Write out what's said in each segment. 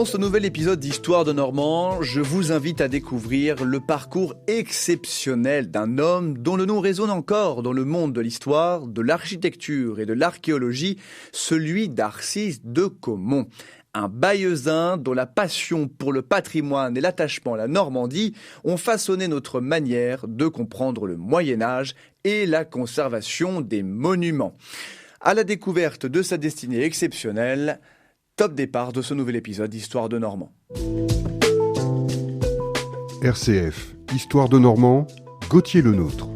ce nouvel épisode d'Histoire de Normand, je vous invite à découvrir le parcours exceptionnel d'un homme dont le nom résonne encore dans le monde de l'histoire, de l'architecture et de l'archéologie, celui d'Arcis de Caumont. Un Bayeuxin dont la passion pour le patrimoine et l'attachement à la Normandie ont façonné notre manière de comprendre le Moyen-Âge et la conservation des monuments. À la découverte de sa destinée exceptionnelle, top départ de ce nouvel épisode d'Histoire de Normand. RCF, Histoire de Normand, Gauthier Lenôtre.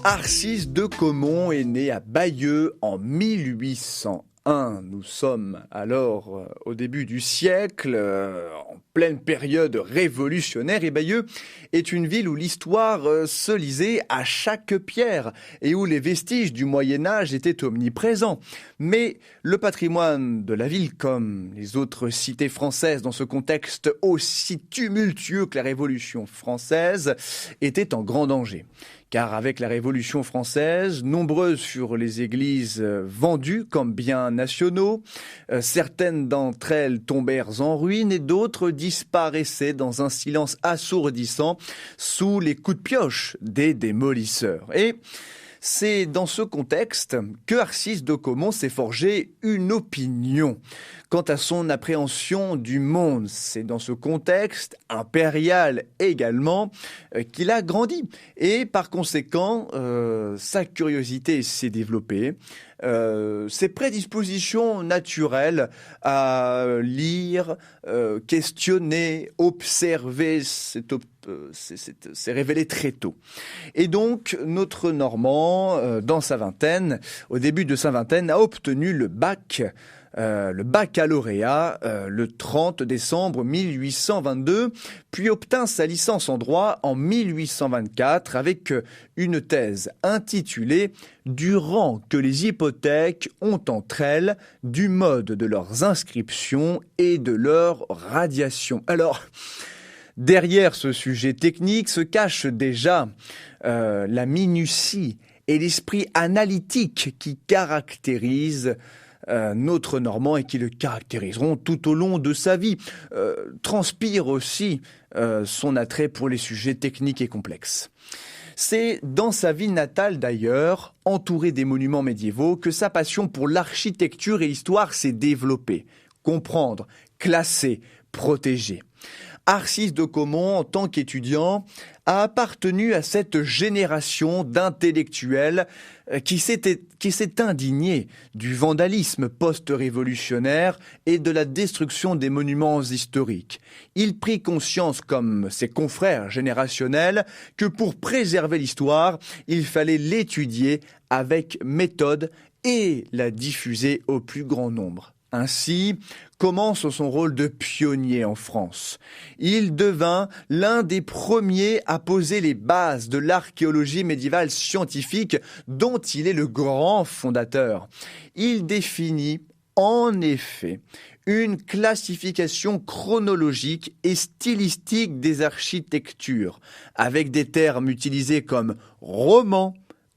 Arcis de Caumont est né à Bayeux en 1801. Nous sommes alors au début du siècle, en pleine période révolutionnaire, et Bayeux est une ville où l'histoire se lisait à chaque pierre et où les vestiges du Moyen-Âge étaient omniprésents. Mais le patrimoine de la ville, comme les autres cités françaises dans ce contexte aussi tumultueux que la Révolution française, était en grand danger. Car avec la Révolution française, nombreuses furent les églises vendues comme biens nationaux. Certaines d'entre elles tombèrent en ruine et d'autres disparaissaient dans un silence assourdissant sous les coups de pioche des démolisseurs. Et c'est dans ce contexte que Arcis de Caumont s'est forgé une opinion quant à son appréhension du monde. C'est dans ce contexte impérial également qu'il a grandi. Et par conséquent, sa curiosité s'est développée. Ses prédispositions naturelles à lire, questionner, observer, s'est révélé très tôt. Et donc, notre Normand, dans sa vingtaine, au début de sa vingtaine, a obtenu le baccalauréat le 30 décembre 1822, puis obtint sa licence en droit en 1824 avec une thèse intitulée « Du rang que les hypothèques ont entre elles, du mode de leurs inscriptions et de leur radiation ». Alors, derrière ce sujet technique se cache déjà la minutie et l'esprit analytique qui caractérise notre Normand et qui le caractériseront tout au long de sa vie. Transpire aussi son attrait pour les sujets techniques et complexes. C'est dans sa ville natale d'ailleurs, entouré des monuments médiévaux, que sa passion pour l'architecture et l'histoire s'est développée. Comprendre, classer, protéger. Arcis de Caumont, en tant qu'étudiant, a appartenu à cette génération d'intellectuels qui s'est indignée du vandalisme post-révolutionnaire et de la destruction des monuments historiques. Il prit conscience, comme ses confrères générationnels, que pour préserver l'histoire, il fallait l'étudier avec méthode et la diffuser au plus grand nombre. Ainsi commence son rôle de pionnier en France. Il devint l'un des premiers à poser les bases de l'archéologie médiévale scientifique dont il est le grand fondateur. Il définit en effet une classification chronologique et stylistique des architectures, avec des termes utilisés comme roman,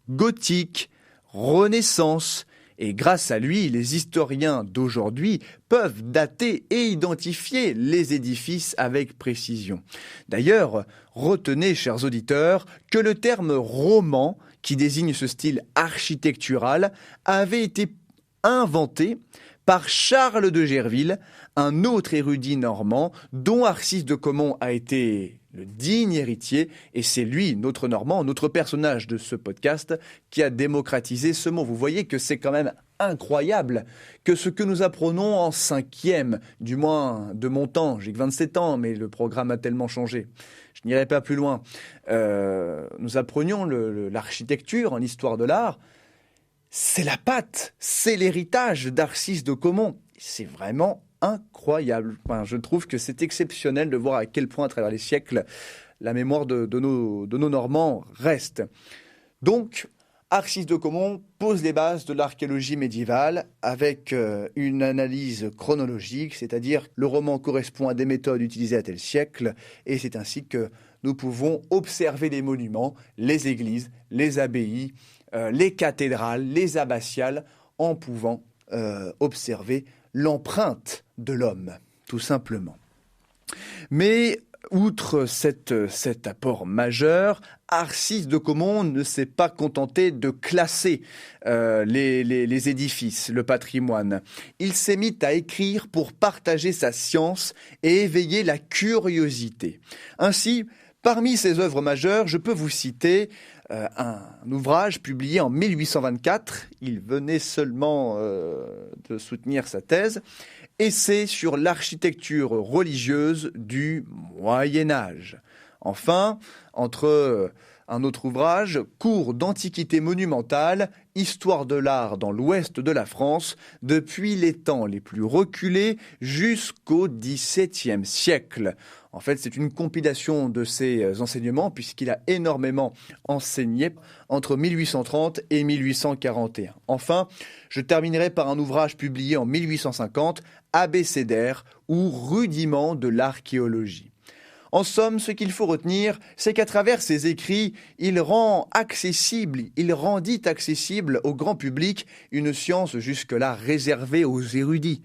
gothique, renaissance. Et grâce à lui, les historiens d'aujourd'hui peuvent dater et identifier les édifices avec précision. D'ailleurs, retenez, chers auditeurs, que le terme roman, qui désigne ce style architectural, avait été inventé par Charles de Gerville, un autre érudit normand dont Arcis de Caumont a été le digne héritier, et c'est lui, notre Normand, notre personnage de ce podcast, qui a démocratisé ce mot. Vous voyez que c'est quand même incroyable que ce que nous apprenons en 5e, du moins de mon temps, j'ai que 27 ans, mais le programme a tellement changé, je n'irai pas plus loin, nous apprenions l'architecture en histoire de l'art, c'est la patte, c'est l'héritage d'Arcis de Caumont, c'est vraiment incroyable. Enfin, je trouve que c'est exceptionnel de voir à quel point, à travers les siècles, la mémoire de nos Normands reste. Donc, Arcis de Caumont pose les bases de l'archéologie médiévale avec une analyse chronologique, c'est-à-dire le roman correspond à des méthodes utilisées à tel siècle, et c'est ainsi que nous pouvons observer les monuments, les églises, les abbayes, les cathédrales, les abbatiales, en pouvant observer l'empreinte de l'homme, tout simplement. Mais outre cet apport majeur, Arcisse de Caumont ne s'est pas contenté de classer les édifices, le patrimoine. Il s'est mis à écrire pour partager sa science et éveiller la curiosité. Ainsi, parmi ses œuvres majeures, je peux vous citer un ouvrage publié en 1824. Il venait seulement de soutenir sa thèse. Essai sur l'architecture religieuse du Moyen-Âge. Enfin, entre un autre ouvrage, Cours d'antiquité monumentale, histoire de l'art dans l'ouest de la France, depuis les temps les plus reculés jusqu'au XVIIe siècle. En fait, c'est une compilation de ses enseignements, puisqu'il a énormément enseigné entre 1830 et 1841. Enfin, je terminerai par un ouvrage publié en 1850, Abécédaire ou Rudiments de l'archéologie. En somme, ce qu'il faut retenir, c'est qu'à travers ses écrits, il rendit accessible au grand public une science jusque-là réservée aux érudits,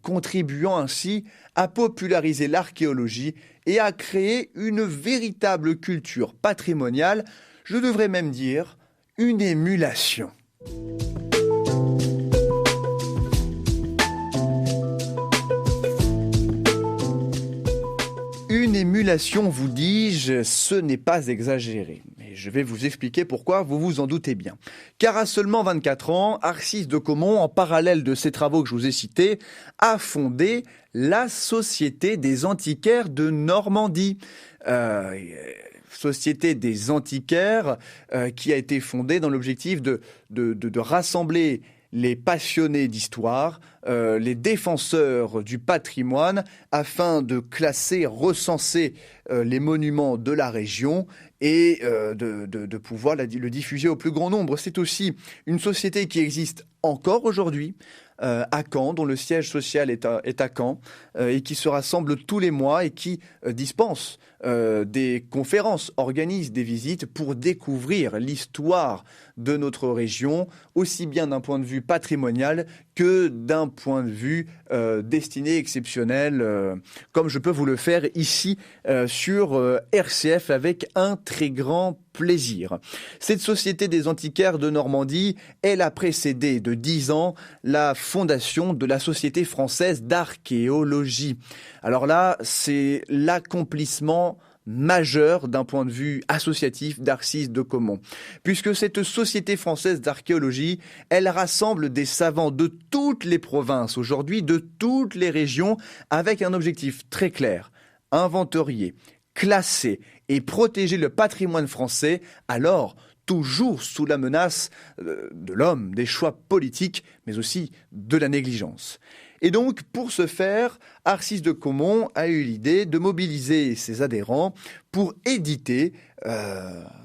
contribuant ainsi à populariser l'archéologie et à créer une véritable culture patrimoniale, je devrais même dire une émulation. Une émulation, vous dis-je, ce n'est pas exagéré. Mais je vais vous expliquer pourquoi, vous vous en doutez bien. Car à seulement 24 ans, Arcisse de Caumont, en parallèle de ses travaux que je vous ai cités, a fondé la Société des antiquaires de Normandie. Société des antiquaires qui a été fondée dans l'objectif de rassembler les passionnés d'histoire, les défenseurs du patrimoine, afin de classer, recenser les monuments de la région et de pouvoir le diffuser au plus grand nombre. C'est aussi une société qui existe encore aujourd'hui, à Caen, dont le siège social est à Caen, et qui se rassemble tous les mois et qui dispense des conférences, organise des visites pour découvrir l'histoire de notre région, aussi bien d'un point de vue patrimonial que d'un point de vue destiné exceptionnel, comme je peux vous le faire ici sur RCF avec un très grand plaisir. Cette Société des antiquaires de Normandie, elle a précédé de 10 ans la fondation de la Société française d'archéologie. Alors là, c'est l'accomplissement majeur d'un point de vue associatif d'Arcisse de Caumont. Puisque cette Société française d'archéologie, elle rassemble des savants de toutes les provinces aujourd'hui, de toutes les régions, avec un objectif très clair: inventorier, classer et protéger le patrimoine français, alors toujours sous la menace de l'homme, des choix politiques, mais aussi de la négligence. Et donc, pour ce faire, Arcisse de Caumont a eu l'idée de mobiliser ses adhérents pour éditer,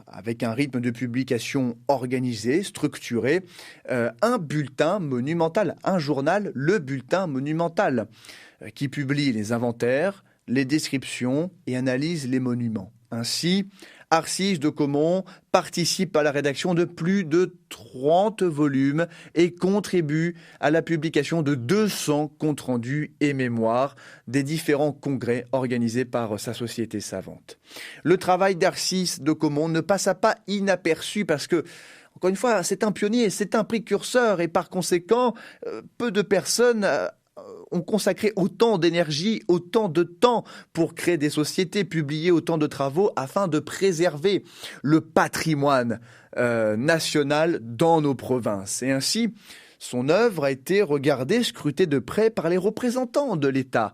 avec un rythme de publication organisé, structuré, un bulletin monumental, un journal, le bulletin monumental, qui publie les inventaires, les descriptions et analyse les monuments. Ainsi, Arcisse de Caumont participe à la rédaction de plus de 30 volumes et contribue à la publication de 200 comptes rendus et mémoires des différents congrès organisés par sa société savante. Le travail d'Arcisse de Caumont ne passa pas inaperçu parce que, encore une fois, c'est un pionnier, c'est un précurseur et par conséquent, peu de personnes ont consacré autant d'énergie, autant de temps pour créer des sociétés, publier autant de travaux afin de préserver le patrimoine national dans nos provinces. Et ainsi, son œuvre a été regardée, scrutée de près par les représentants de l'État.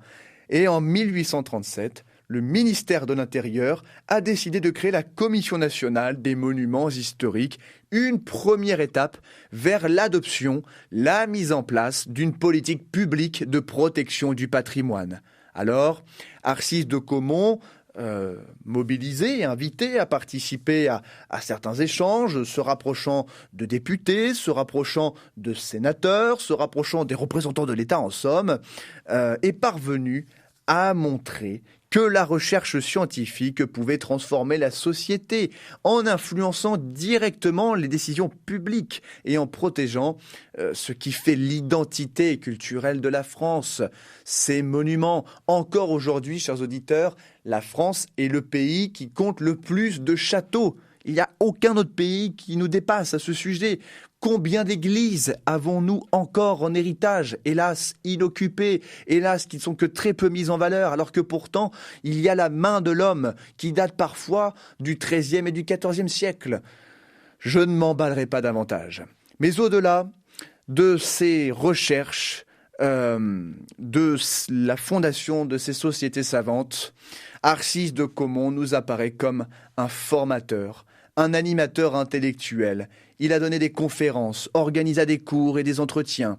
Et en 1837, le ministère de l'Intérieur a décidé de créer la Commission nationale des monuments historiques, une première étape vers l'adoption, la mise en place d'une politique publique de protection du patrimoine. Alors, Arcisse de Caumont, mobilisé et invité à participer à certains échanges, se rapprochant de députés, se rapprochant de sénateurs, se rapprochant des représentants de l'État en somme, est parvenu a montré que la recherche scientifique pouvait transformer la société en influençant directement les décisions publiques et en protégeant ce qui fait l'identité culturelle de la France, ses monuments. Encore aujourd'hui, chers auditeurs, la France est le pays qui compte le plus de châteaux. Il n'y a aucun autre pays qui nous dépasse à ce sujet. Combien d'églises avons-nous encore en héritage, hélas inoccupées, hélas qui ne sont que très peu mises en valeur, alors que pourtant il y a la main de l'homme qui date parfois du XIIIe et du XIVe siècle. Je ne m'emballerai pas davantage. Mais au-delà de ces recherches, de la fondation de ces sociétés savantes, Arcis de Caumont nous apparaît comme un formateur, un animateur intellectuel. Il a donné des conférences, organisa des cours et des entretiens,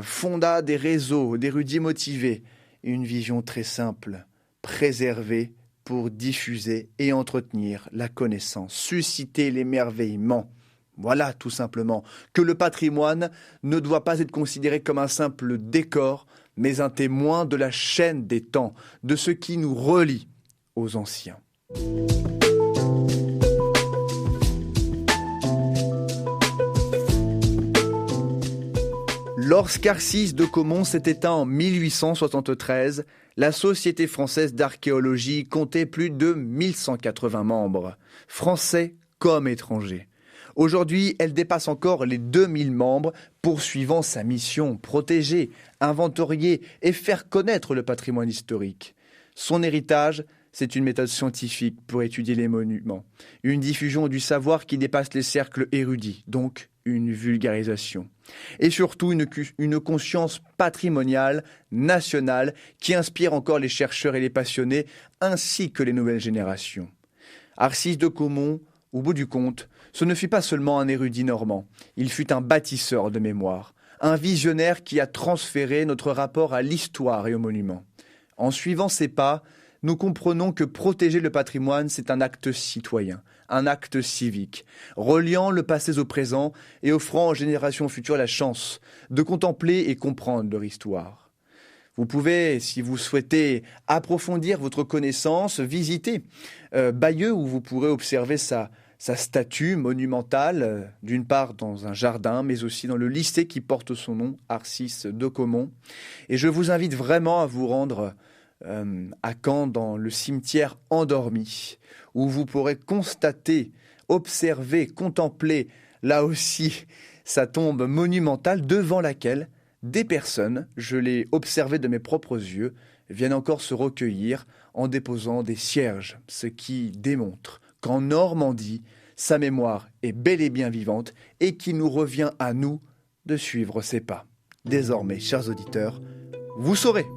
fonda des réseaux d'érudits motivés. Une vision très simple, préserver pour diffuser et entretenir la connaissance, susciter l'émerveillement. Voilà tout simplement que le patrimoine ne doit pas être considéré comme un simple décor, mais un témoin de la chaîne des temps, de ce qui nous relie aux anciens. Lorsqu'Arcis de Caumont s'est éteint en 1873, la Société française d'archéologie comptait plus de 1180 membres, français comme étrangers. Aujourd'hui, elle dépasse encore les 2000 membres, poursuivant sa mission, protéger, inventorier et faire connaître le patrimoine historique. Son héritage, c'est une méthode scientifique pour étudier les monuments, une diffusion du savoir qui dépasse les cercles érudits, donc une vulgarisation. Et surtout une conscience patrimoniale, nationale, qui inspire encore les chercheurs et les passionnés, ainsi que les nouvelles générations. Arcis de Caumont, au bout du compte, ce ne fut pas seulement un érudit normand, il fut un bâtisseur de mémoire, un visionnaire qui a transféré notre rapport à l'histoire et aux monuments. En suivant ses pas, nous comprenons que protéger le patrimoine, c'est un acte citoyen, un acte civique, reliant le passé au présent et offrant aux générations futures la chance de contempler et comprendre leur histoire. Vous pouvez, si vous souhaitez approfondir votre connaissance, visiter Bayeux où vous pourrez observer sa statue monumentale, d'une part dans un jardin, mais aussi dans le lycée qui porte son nom, Arcis de Caumont. Et je vous invite vraiment à vous rendre à Caen, dans le cimetière endormi, où vous pourrez constater, observer, contempler, là aussi, sa tombe monumentale devant laquelle des personnes, je l'ai observé de mes propres yeux, viennent encore se recueillir en déposant des cierges, ce qui démontre qu'en Normandie, sa mémoire est bel et bien vivante et qu'il nous revient à nous de suivre ses pas. Désormais, chers auditeurs, vous saurez.